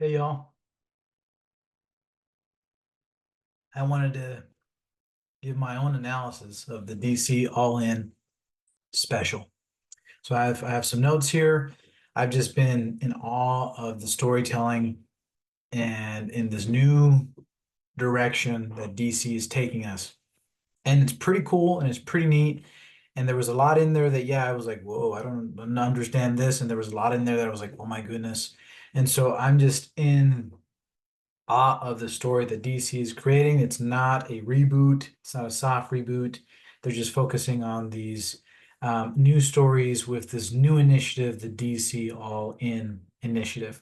Hey y'all, I wanted to give my own analysis of the DC All-In special. So I have some notes here. I've just been in awe of the storytelling and in this new direction that DC is taking us. And it's pretty cool and it's pretty neat. And there was a lot in there that, yeah, I was like, whoa, I don't understand this. And there was a lot in there that I was like, oh my goodness. And so I'm just in of the story that DC is creating. It's not a reboot. It's not a soft reboot. They're just focusing on these new stories with this new initiative, the DC All In initiative.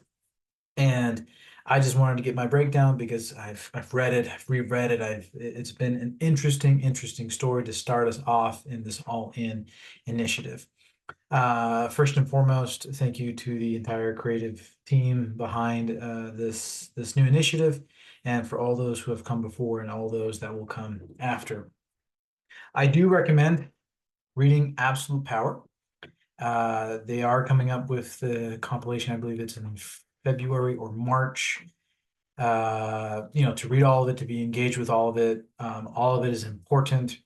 And I just wanted to get my breakdown because I've read it, I've reread it. It's been an interesting story to start us off in this All In initiative. First and foremost, thank you to the entire creative team behind this new initiative, and for all those who have come before and all those that will come after. I do recommend reading Absolute Power. They are coming up with the compilation. I believe it's in February or March. To read all of it, to be engaged with all of it is important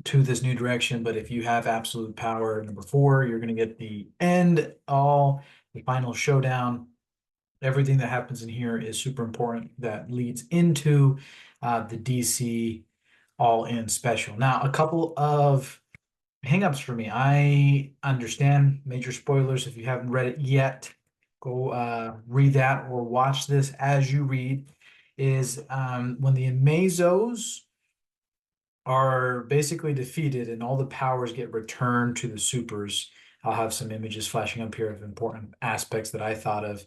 to this new direction. But if you have Absolute Power number 4, you're going to get the end all, the final showdown. Everything that happens in here is super important that leads into the DC All In special. Now, a couple of hangups for me. I understand major spoilers. If you haven't read it yet, go read that or watch this as you read. Is when the Amazos are basically defeated and all the powers get returned to the supers. I'll have some images flashing up here of important aspects that I thought of,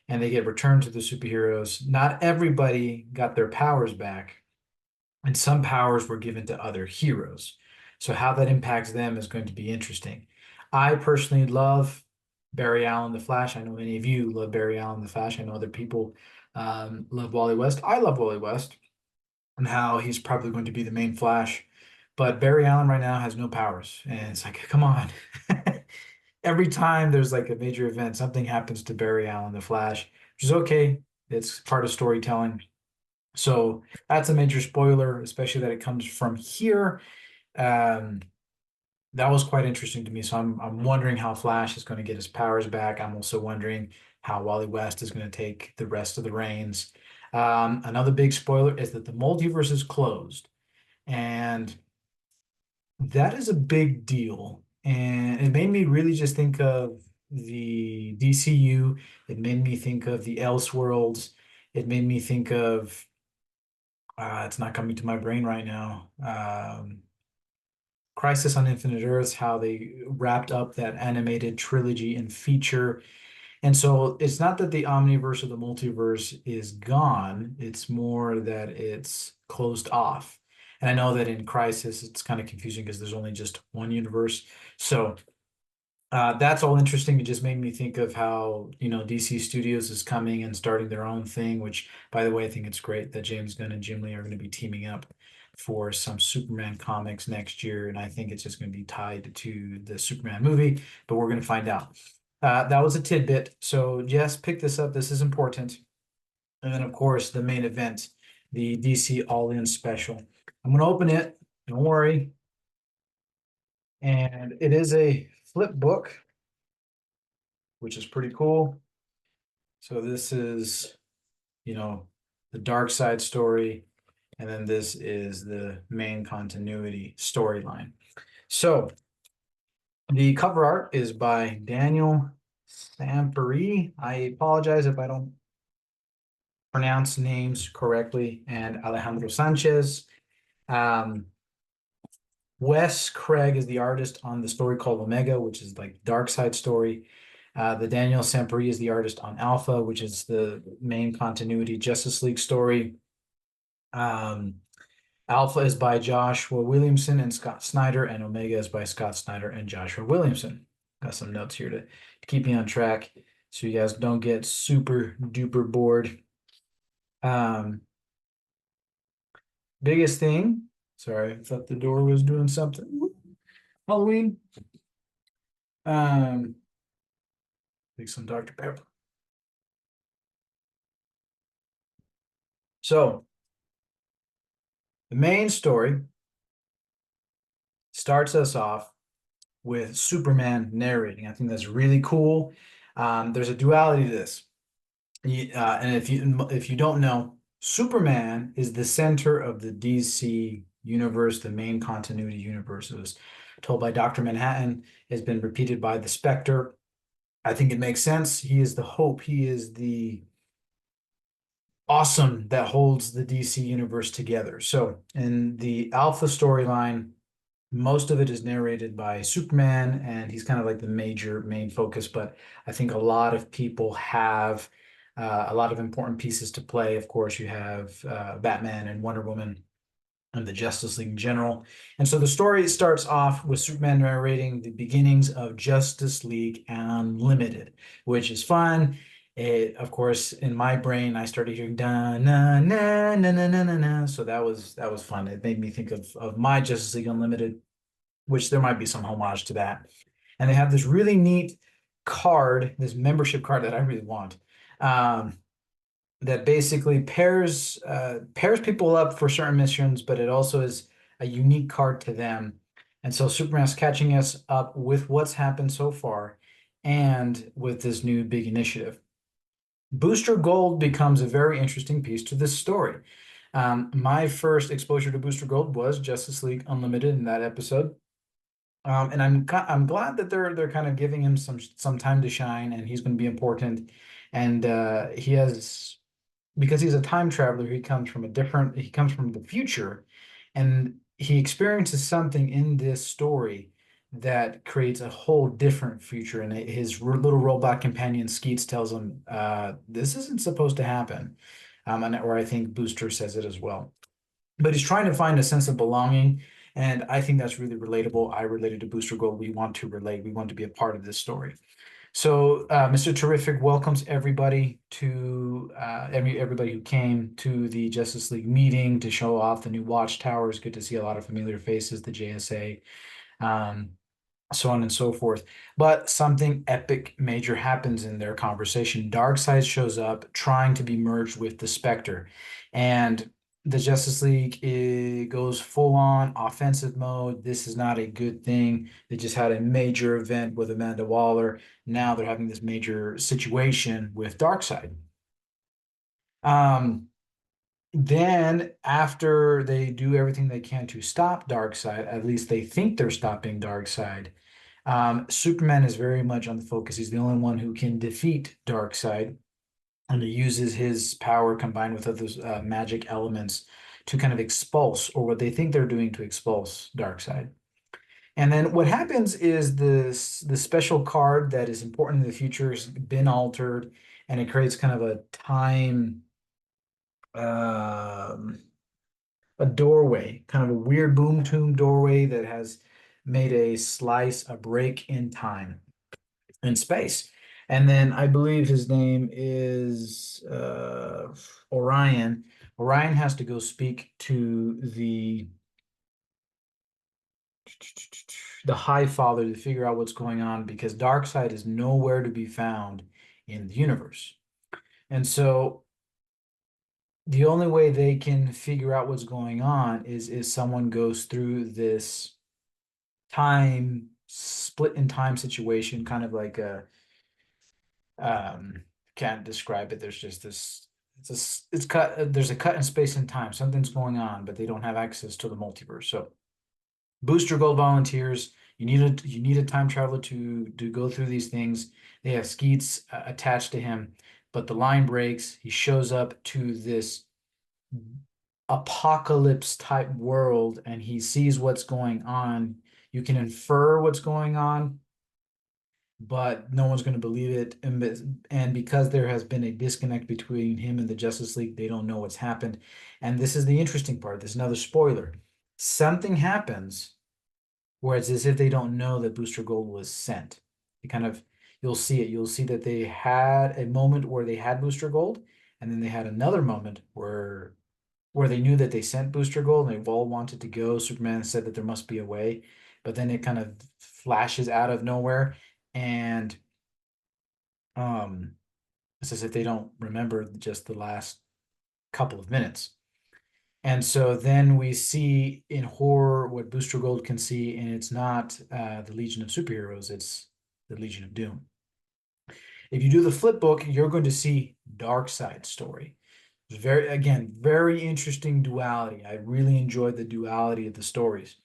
and they get returned to the superheroes. Not everybody got their powers back, and some powers were given to other heroes. So how that impacts them is going to be interesting. I personally love Barry Allen, the Flash. I know many of you love Barry Allen, the Flash. I know other people love Wally West. I love Wally West and how he's probably going to be the main Flash. But Barry Allen right now has no powers. And it's like, come on. Every time there's like a major event, something happens to Barry Allen, the Flash, which is okay. It's part of storytelling. So that's a major spoiler, especially that it comes from here. Um, that was quite interesting to me. So I'm wondering how Flash is going to get his powers back. I'm also wondering how Wally West is going to take the rest of the reins. Another big spoiler is that the multiverse is closed, and that is a big deal. And it made me really just think of the DCU. It made me think of the Elseworlds. It made me think of it's not coming to my brain right now. Crisis on Infinite Earths, how they wrapped up that animated trilogy and feature. And so it's not that the omniverse or the multiverse is gone, it's more that it's closed off. And I know that in Crisis, it's kind of confusing because there's only just one universe. So that's all interesting. It just made me think of how, DC Studios is coming and starting their own thing, which, by the way, I think it's great that James Gunn and Jim Lee are going to be teaming up for some Superman comics next year. And I think it's just going to be tied to the Superman movie, but we're going to find out. That was a tidbit. So, yes, pick this up. This is important. And then, of course, the main event, the DC All In special. I'm going to open it. Don't worry. And it is a flip book, which is pretty cool. So this is, the dark side story, and then this is the main continuity storyline. So the cover art is by Daniel Samperi. I apologize if I don't pronounce names correctly, and Alejandro Sanchez. Um, Wes Craig is the artist on the story called Omega, which is like dark side story. The Daniel Samperi is the artist on Alpha, which is the main continuity Justice League story. Um, Alpha is by Joshua Williamson and Scott Snyder, and Omega is by Scott Snyder and Joshua Williamson. Got some notes here to keep me on track so you guys don't get super duper bored. Um, Biggest thing, sorry, I thought the door was doing something. Halloween. Take some Dr. Pepper. So the main story starts us off with Superman narrating. I think that's really cool. There's a duality to this. And if you don't know, Superman is the center of the DC universe, the main continuity universe. It was told by Dr. Manhattan, has been repeated by the Spectre. I think it makes sense. He is the hope. He is the awesome that holds the DC universe together. So in the Alpha storyline, most of it is narrated by Superman, and he's kind of like the major main focus. But I think a lot of people have a lot of important pieces to play. Of course, you have Batman and Wonder Woman and the Justice League in general. And so the story starts off with Superman narrating the beginnings of Justice League Unlimited, which is fun. It, of course, in my brain, I started hearing da na na na na na na na. So that was fun. It made me think of my Justice League Unlimited, which there might be some homage to that. And they have this really neat card, this membership card that I really want. That basically pairs people up for certain missions, but it also is a unique card to them. And so Superman's catching us up with what's happened so far and with this new big initiative. Booster Gold becomes a very interesting piece to this story. My first exposure to Booster Gold was Justice League Unlimited in that episode. And I'm glad that they're kind of giving him some time to shine, and he's going to be important. And he has, because he's a time traveler, he comes from the future, and he experiences something in this story that creates a whole different future. And his little robot companion Skeets tells him, "This isn't supposed to happen," or I think Booster says it as well. But he's trying to find a sense of belonging, and I think that's really relatable. I related to Booster Gold. We want to relate. We want to be a part of this story. So, Mr. Terrific welcomes everybody to everybody who came to the Justice League meeting to show off the new watchtowers. Good to see a lot of familiar faces, the JSA, um, so on and so forth. But something epic major happens in their conversation. Darkseid shows up trying to be merged with the Spectre, and the Justice League goes full on offensive mode. This is not a good thing. They just had a major event with Amanda Waller. Now they're having this major situation with Darkseid. Um, then after they do everything they can to stop Darkseid, at least they think they're stopping Darkseid. Superman is very much on the focus. He's the only one who can defeat Darkseid, and he uses his power combined with other magic elements to kind of expulse, or what they think they're doing to expulse Darkseid. And then what happens is the special card that is important in the future has been altered, and it creates kind of um, a doorway, kind of a weird boom tomb doorway that has made a break in time in space. And then I believe his name is Orion. Orion has to go speak to the High Father to figure out what's going on, because Darkseid is nowhere to be found in the universe. And so the only way they can figure out what's going on is someone goes through this time split in time situation, kind of like a can't describe it. There's just this it's cut there's a cut in space and time. Something's going on, but they don't have access to the multiverse. So Booster Gold volunteers. You need a time traveler to go through these things. They have Skeets attached to him, but the line breaks. He shows up to this apocalypse type world, and he sees what's going on. You can infer what's going on, but no one's going to believe it. And because there has been a disconnect between him and the Justice League, they don't know what's happened. And this is the interesting part. This is another spoiler. Something happens where it's as if they don't know that Booster Gold was sent. You kind of, you'll see it. You'll see that they had a moment where they had Booster Gold, and then they had another moment where they knew that they sent Booster Gold and they've all wanted to go. Superman said that there must be a way, but then it kind of flashes out of nowhere, and it's as if they don't remember just the last couple of minutes. And so then we see in horror what Booster Gold can see, and it's not the Legion of Superheroes, it's the Legion of Doom. If you do the flip book, you're going to see Darkseid's story. It's very interesting duality. I really enjoyed the duality of the stories.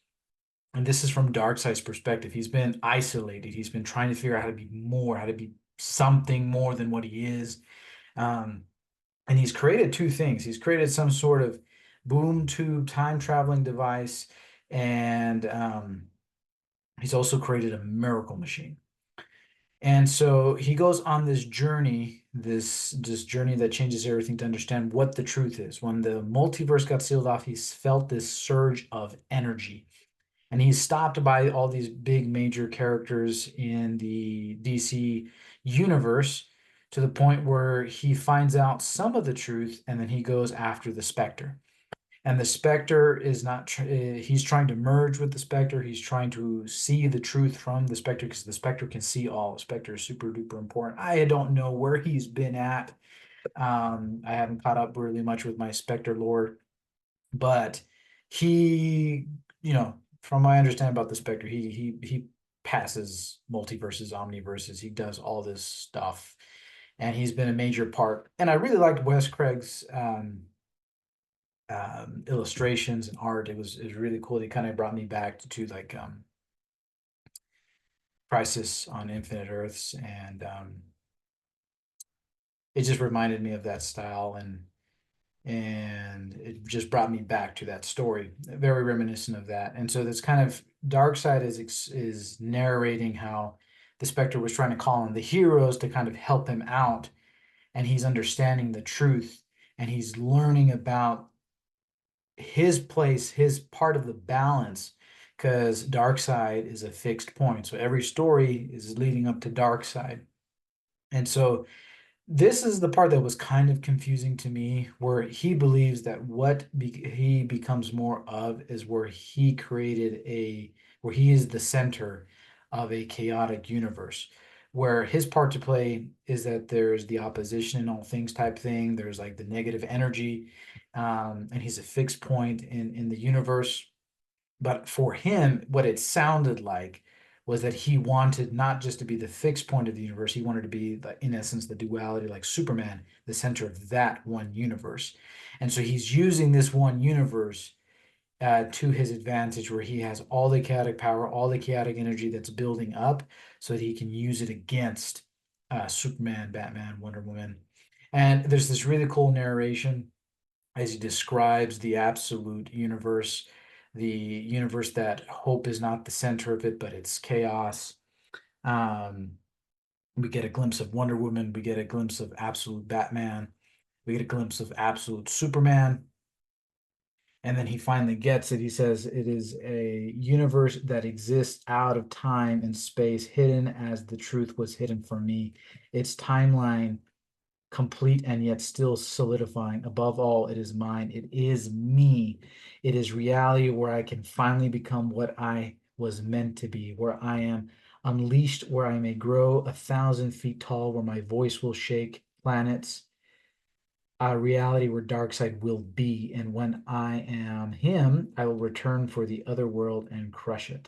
And this is from Darkseid's perspective. He's been isolated. He's been trying to figure out how to be more, how to be something more than what he is. Um, and he's created two things. He's created some sort of boom tube time traveling device, and he's also created a miracle machine. And so he goes on this journey, this journey that changes everything to understand what the truth is. When the multiverse got sealed off, he's felt this surge of energy. And he's stopped by all these big major characters in the DC universe to the point where he finds out some of the truth and then he goes after the Spectre. And the Spectre is not, he's trying to merge with the Spectre. He's trying to see the truth from the Spectre because the Spectre can see all. The Spectre is super duper important. I don't know where he's been at. I haven't caught up really much with my Spectre lore, but he, from my understanding about the Spectre, he passes multiverses, omniverses. He does all this stuff, and he's been a major part. And I really liked Wes Craig's illustrations and art. It was really cool. He kind of brought me back to like Crisis on Infinite Earths, and it just reminded me of that style, and it just brought me back to that story, very reminiscent of that. And so this kind of Darkseid is narrating how the Spectre was trying to call on the heroes to kind of help him out, and he's understanding the truth, and he's learning about his place, his part of the balance, because Darkseid is a fixed point. So every story is leading up to Darkseid. And so this is the part that was kind of confusing to me, where he believes that he becomes more of is where he is the center of a chaotic universe, where his part to play is that there's the opposition in all things type thing. There's like the negative energy, and he's a fixed point in the universe. But for him, what it sounded like was that he wanted not just to be the fixed point of the universe, he wanted to be, in essence, the duality, like Superman, the center of that one universe. And so he's using this one universe to his advantage, where he has all the chaotic power, all the chaotic energy that's building up, so that he can use it against Superman, Batman, Wonder Woman. And there's this really cool narration as he describes the absolute universe, the universe that hope is not the center of it, but it's chaos. Um, we get a glimpse of Wonder Woman, we get a glimpse of absolute Batman, we get a glimpse of absolute Superman. And then he finally gets it. He says it is a universe that exists out of time and space, hidden as the truth was hidden from me. Its timeline complete and yet still solidifying. Above all, it is mine. It is me. It is reality where I can finally become what I was meant to be, where I am unleashed, where I may grow 1,000 feet tall, where my voice will shake planets. A reality where Darkseid will be, and when I am him, I will return for the other world and crush it.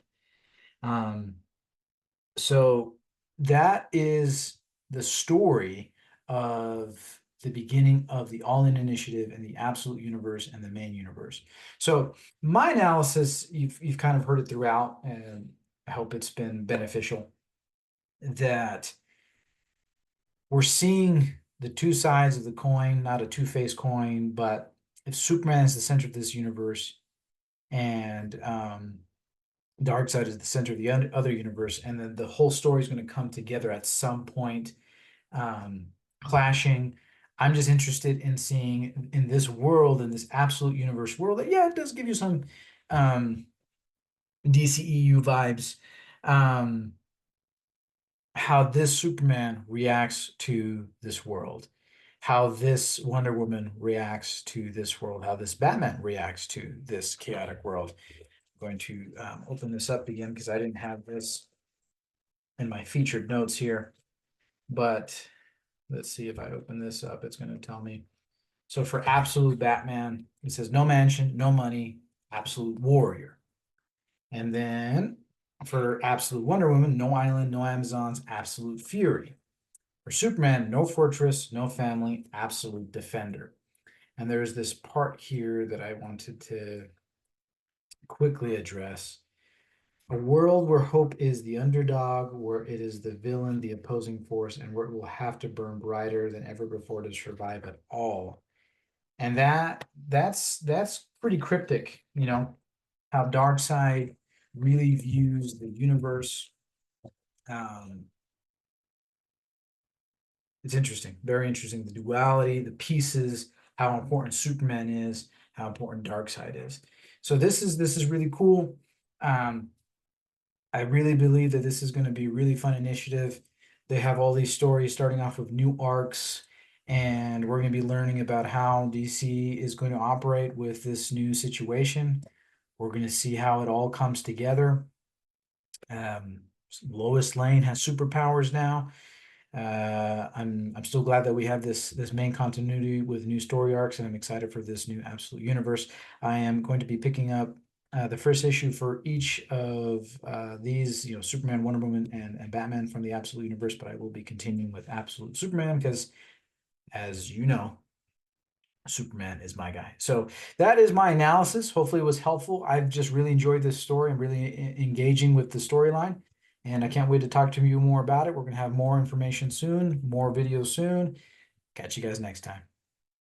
Um, so that is the story of the beginning of the All-In Initiative and the Absolute Universe and the main universe. So my analysis, you've kind of heard it throughout, and I hope it's been beneficial, that we're seeing the two sides of the coin, not a two-faced coin, but if Superman is the center of this universe and Darkseid is the center of the other universe, and then the whole story is going to come together at some point, clashing. I'm just interested in seeing in this world, in this absolute universe world, that it does give you some DCEU vibes. How this Superman reacts to this world, how this Wonder Woman reacts to this world, how this Batman reacts to this chaotic world. I'm going to open this up again because I didn't have this in my featured notes here, but let's see if I open this up, it's going to tell me. So for absolute Batman, it says no mansion, no money, absolute warrior. And then for absolute Wonder Woman, no island, no Amazons, absolute fury. For Superman, no fortress, no family, absolute defender. And there's this part here that I wanted to quickly address. A world where hope is the underdog, where it is the villain, the opposing force, and where it will have to burn brighter than ever before to survive at all. And that's pretty cryptic, how Darkseid really views the universe. Um, it's interesting, very interesting. The duality, the pieces, how important Superman is, how important Darkseid is. So this is really cool. Um, I really believe that this is going to be a really fun initiative. They have all these stories starting off with new arcs, and we're going to be learning about how DC is going to operate with this new situation. We're going to see how it all comes together. Um, Lois Lane has superpowers now. I'm still glad that we have this main continuity with new story arcs, and I'm excited for this new Absolute Universe. I am going to be picking up the first issue for each of these, Superman, Wonder Woman, and Batman from the Absolute Universe, but I will be continuing with Absolute Superman because, as you know, Superman is my guy. So that is my analysis. Hopefully, it was helpful. I've just really enjoyed this story. I'm really engaging with the storyline, and I can't wait to talk to you more about it. We're going to have more information soon, more videos soon. Catch you guys next time.